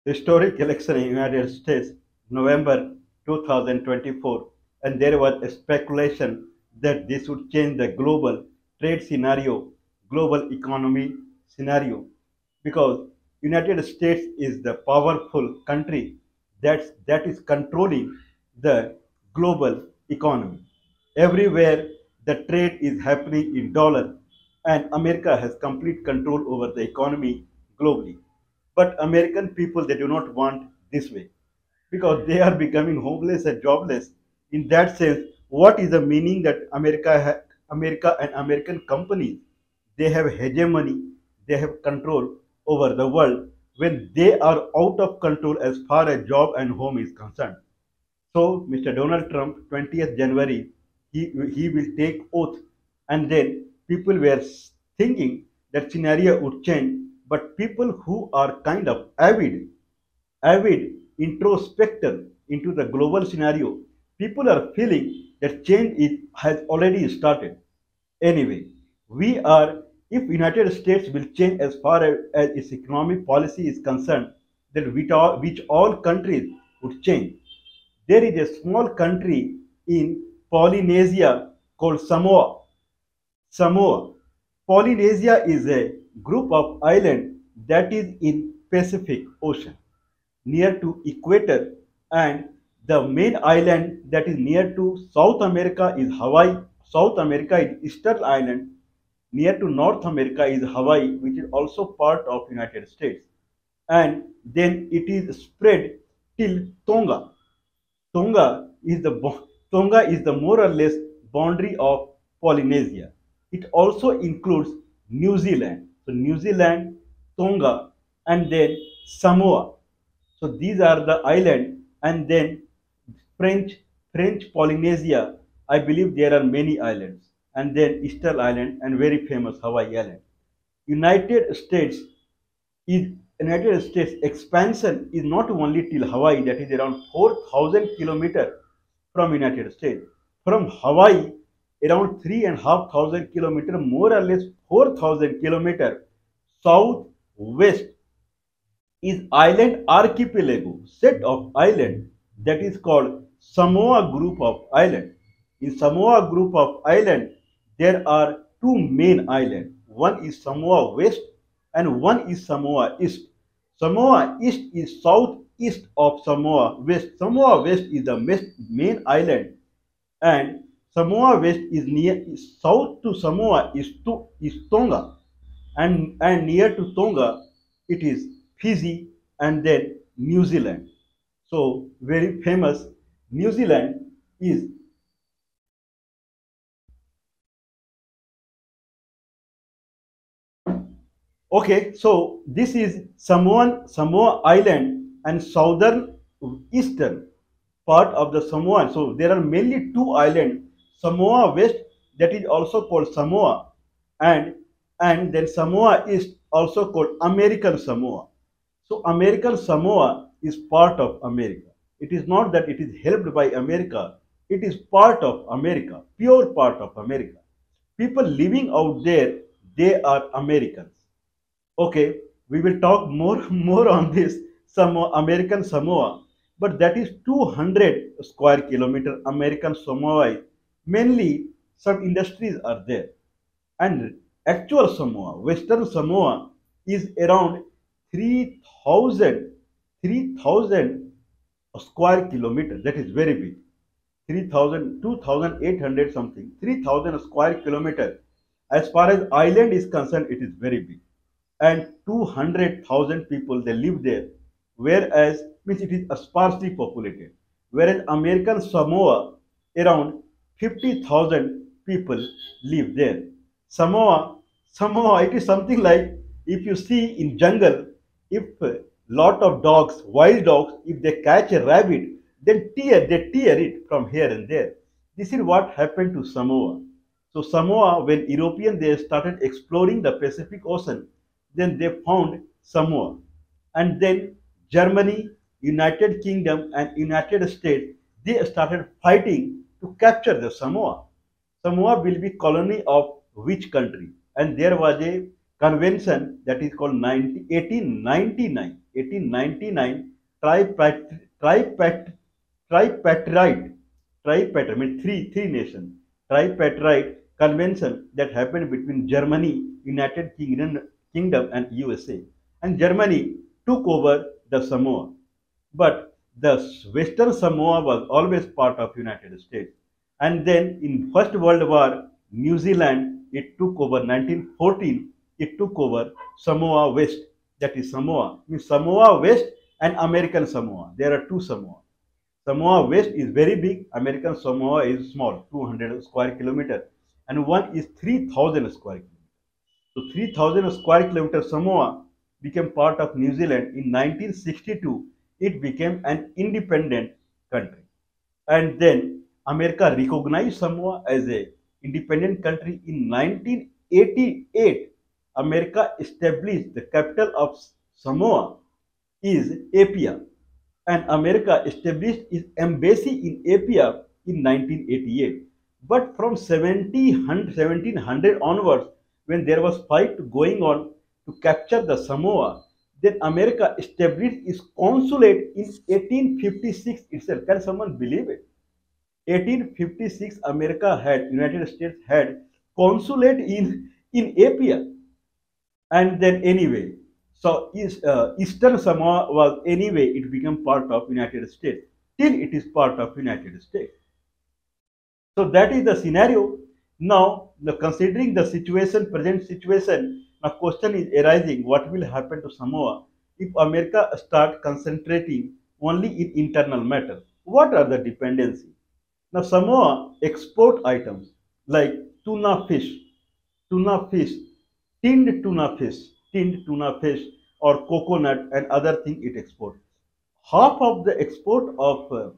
historic election in the United States, November 2024, and there was a speculation that this would change the global trade scenario, global economy scenario, because United States is the powerful country that is controlling the global economy. Everywhere the trade is happening in dollar, and America has complete control over the economy globally. But American people, they do not want this way because they are becoming homeless and jobless. In that sense, what is the meaning that America and American companies, they have hegemony, they have control over the world when they are out of control as far as job and home is concerned. So Mr. Donald Trump, 20th January, he will take oath, and then people were thinking that scenario would change, but people who are kind of avid introspector into the global scenario, people are feeling that has already started. Anyway, we are, if United States will change as far as its economic policy is concerned, then which all countries would change. There is a small country in Polynesia called Samoa. Samoa. Polynesia is a group of islands that is in Pacific Ocean near to equator, and the main island that is near to South America is Hawaii. South America is eastern island. Near to North America is Hawaii, which is also part of United States. And then it is spread till Tonga. Tonga is the more or less boundary of Polynesia. It also includes New Zealand. So New Zealand, Tonga, and then Samoa. So these are the islands, and then French French Polynesia. I believe there are many islands, and then Easter Island and very famous Hawaii Island. United States United States expansion is not only till Hawaii, that is around 4,000 kilometers from United States. From Hawaii, around 3,500 kilometers, more or less 4,000 kilometers southwest is island archipelago, set of islands that is called Samoa group of islands. In Samoa group of islands, there are two main islands. One is Samoa West and one is Samoa East. Samoa East is southeast of Samoa West. Samoa West is the main island, and Samoa West is near south to Samoa is Tonga, and near to Tonga it is Fiji and then New Zealand. So very famous New Zealand is okay. So this is Samoa Island and southern eastern part of the Samoa. So there are mainly two islands, Samoa West, that is also called Samoa, and and then Samoa East, also called American Samoa. So American Samoa is part of America. It is not that it is helped by America. It is part of America, pure part of America. People living out there, they are Americans. Okay, we will talk more more on this Samoa, American Samoa, but that is 200 square kilometer American Samoa. Mainly, some industries are there, and actual Samoa, Western Samoa, is around 3,000 3,000 square kilometer. That is very big. 3,000 2,800 something, 3,000 square kilometer. As far as island is concerned, it is very big, and 200,000 people they live there, whereas means it is sparsely populated. Whereas American Samoa, around 50,000 people live there. Samoa, it is something like, if you see in jungle, if a lot of dogs, wild dogs, if they catch a rabbit, then they tear it from here and there. This is what happened to Samoa. So Samoa, when European they started exploring the Pacific Ocean, then they found Samoa, and then Germany, United Kingdom, and United States, they started fighting to capture the Samoa. Samoa will be colony of which country? And there was a convention that is called 1899, 1899 tripat, tripartite, tripartite means three nations, tripartite convention that happened between Germany, Kingdom and USA. And Germany took over the Samoa. But the Western Samoa was always part of United States. And then in First World War, New Zealand, it took over 1914, it took over Samoa West. That is Samoa. Means Samoa West and American Samoa. There are two Samoa. Samoa West is very big, American Samoa is small, 200 square kilometer, and one is 3000 square kilometer. So 3000 square kilometer Samoa became part of New Zealand in 1962. It became an independent country. And then America recognized Samoa as a independent country in 1988. America established the capital of Samoa is Apia, and America established its embassy in Apia in 1988. But from 1700 onwards, when there was fight going on to capture the Samoa, then America established its consulate in 1856 itself. Can someone believe it? 1856, United States had consulate in Apia. And then anyway, so Eastern Samoa was anyway, it became part of United States till it is part of United States. So that is the scenario. Now, considering the situation, present situation, now question is arising: what will happen to Samoa if America start concentrating only in internal matters? What are the dependencies? Now, Samoa export items like tuna fish, tuna fish, tinned tuna fish, or coconut and other thing it exports. Half of the export of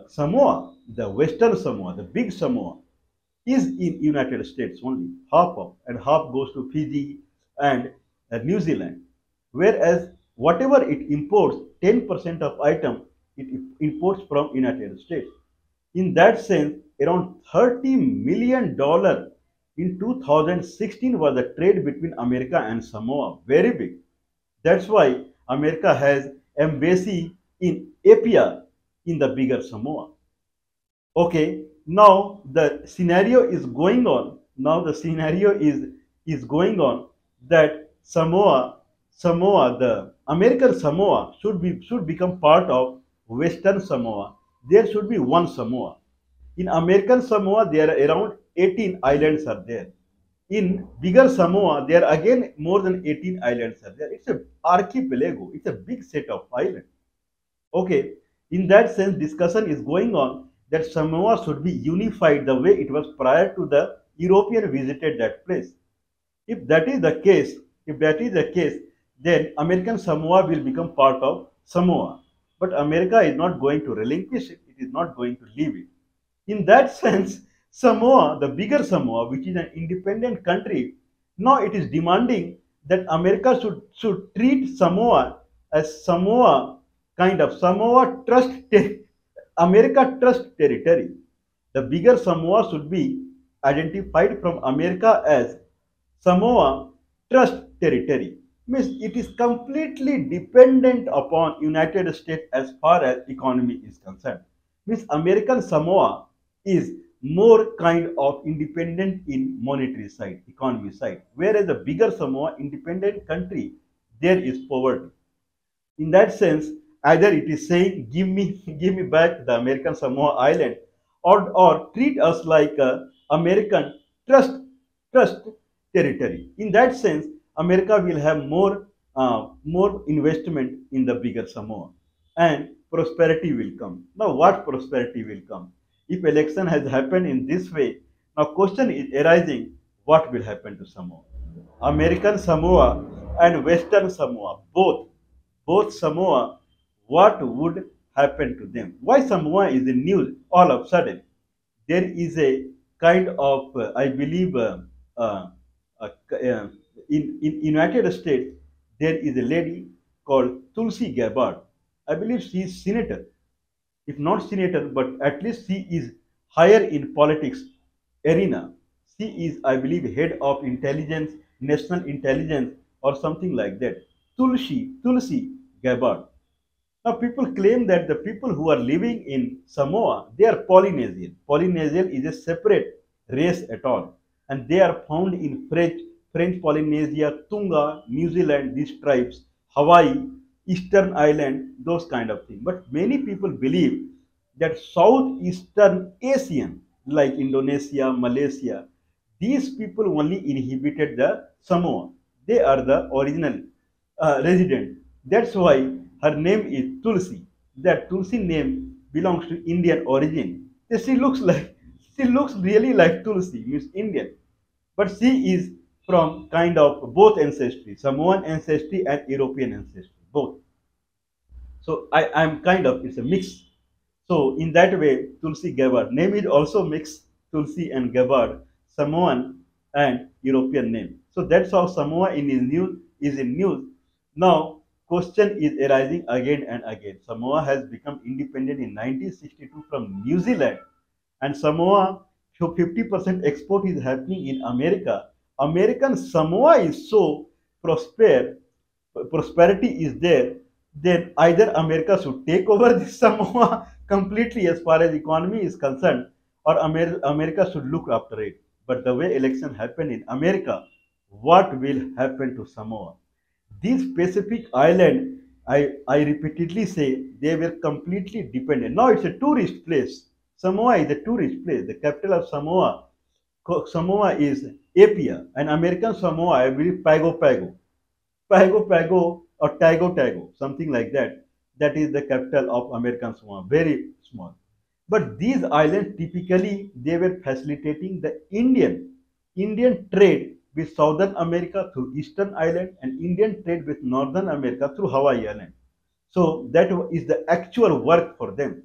Samoa, the Western Samoa, the big Samoa, is in United States only. Half of, and half goes to Fiji and New Zealand. Whereas whatever it imports, 10% of item it imports from United States. In that sense, around $30 million in 2016 was the trade between America and Samoa. Very big. That's why America has embassy in Apia in the bigger Samoa. Okay, now the scenario is going on. Now the scenario is going on that Samoa, the American Samoa should become part of Western Samoa. There should be one Samoa. In American Samoa, there are around 18 islands are there. In bigger Samoa, there are again more than 18 islands are there. It's an archipelago. It's a big set of islands. Okay, in that sense, discussion is going on that Samoa should be unified the way it was prior to the European visited that place. If that is the case, if that is the case, then American Samoa will become part of Samoa. But America is not going to relinquish it. It is not going to leave it. In that sense, Samoa, the bigger Samoa, which is an independent country, now it is demanding that America should treat Samoa as Samoa kind of Samoa trust America trust territory. The bigger Samoa should be identified from America as Samoa trust territory. Means it is completely dependent upon United States as far as economy is concerned. Means American Samoa is more kind of independent in monetary side, economy side, whereas the bigger Samoa independent country, there is poverty. In that sense, either it is saying give me back the American Samoa island, or treat us like a American trust territory. In that sense, America will have more investment in the bigger Samoa, and prosperity will come. Now, what prosperity will come? If election has happened in this way, now question is arising: what will happen to Samoa? American Samoa and Western Samoa, both Samoa, what would happen to them? Why Samoa is in news all of a sudden? There is a kind of, I believe, uh, uh, in United States, there is a lady called Tulsi Gabbard. I believe she is senator, if not senator, but at least she is higher in politics arena. She is, I believe, head of intelligence national intelligence or something like that. Tulsi Gabbard. Now, people claim that the people who are living in Samoa, they are Polynesian. Polynesian is a separate race at all, and they are found in French Polynesia, Tonga, New Zealand, these tribes, Hawaii, Eastern Island, those kind of things. But many people believe that Southeastern Asian, like Indonesia, Malaysia, these people only inhabited the Samoa. They are the original resident. That's why her name is Tulsi. That Tulsi name belongs to Indian origin. She looks really like Tulsi, means Indian. But she is from kind of both ancestry, Samoan ancestry and European ancestry, both. So I'm kind of, it's a mix. So in that way, Tulsi Gabbard name is also mix Tulsi and Gabbard, Samoan and European name. So that's how Samoa is in news. Now question is arising again and again. Samoa has become independent in 1962 from New Zealand, and Samoa, so 50% export is happening in America. American Samoa is so prosper prosperity is there, then either America should take over this Samoa completely as far as economy is concerned, or America should look after it. But the way election happened in America, what will happen to Samoa? These Pacific island, I repeatedly say they were completely dependent. Now it's a tourist place. Samoa is a tourist place. The capital of Samoa is Apia, and American Samoa, I believe, Pago Pago. Pago Pago or Tago Tago, something like that. That is the capital of American Samoa, very small. But these islands typically they were facilitating the Indian trade with Southern America through Eastern Island and Indian trade with Northern America through Hawaii Island. So that is the actual work for them.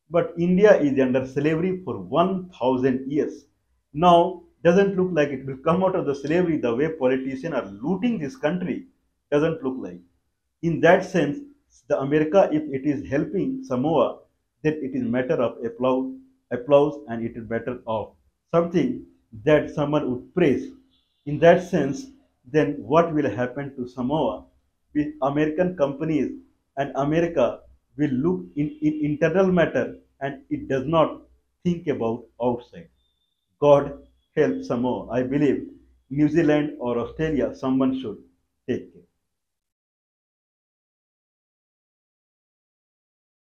But India is under slavery for 1000 years. Now, doesn't look like it will come out of the slavery the way politicians are looting this country. Doesn't look like. In that sense, the America, if it is helping Samoa, then it is matter of applause, and it is better of something that someone would praise. In that sense, then what will happen to Samoa? With American companies and America will look in internal matter, and it does not think about outside. God help Samoa. I believe New Zealand or Australia, someone should take care.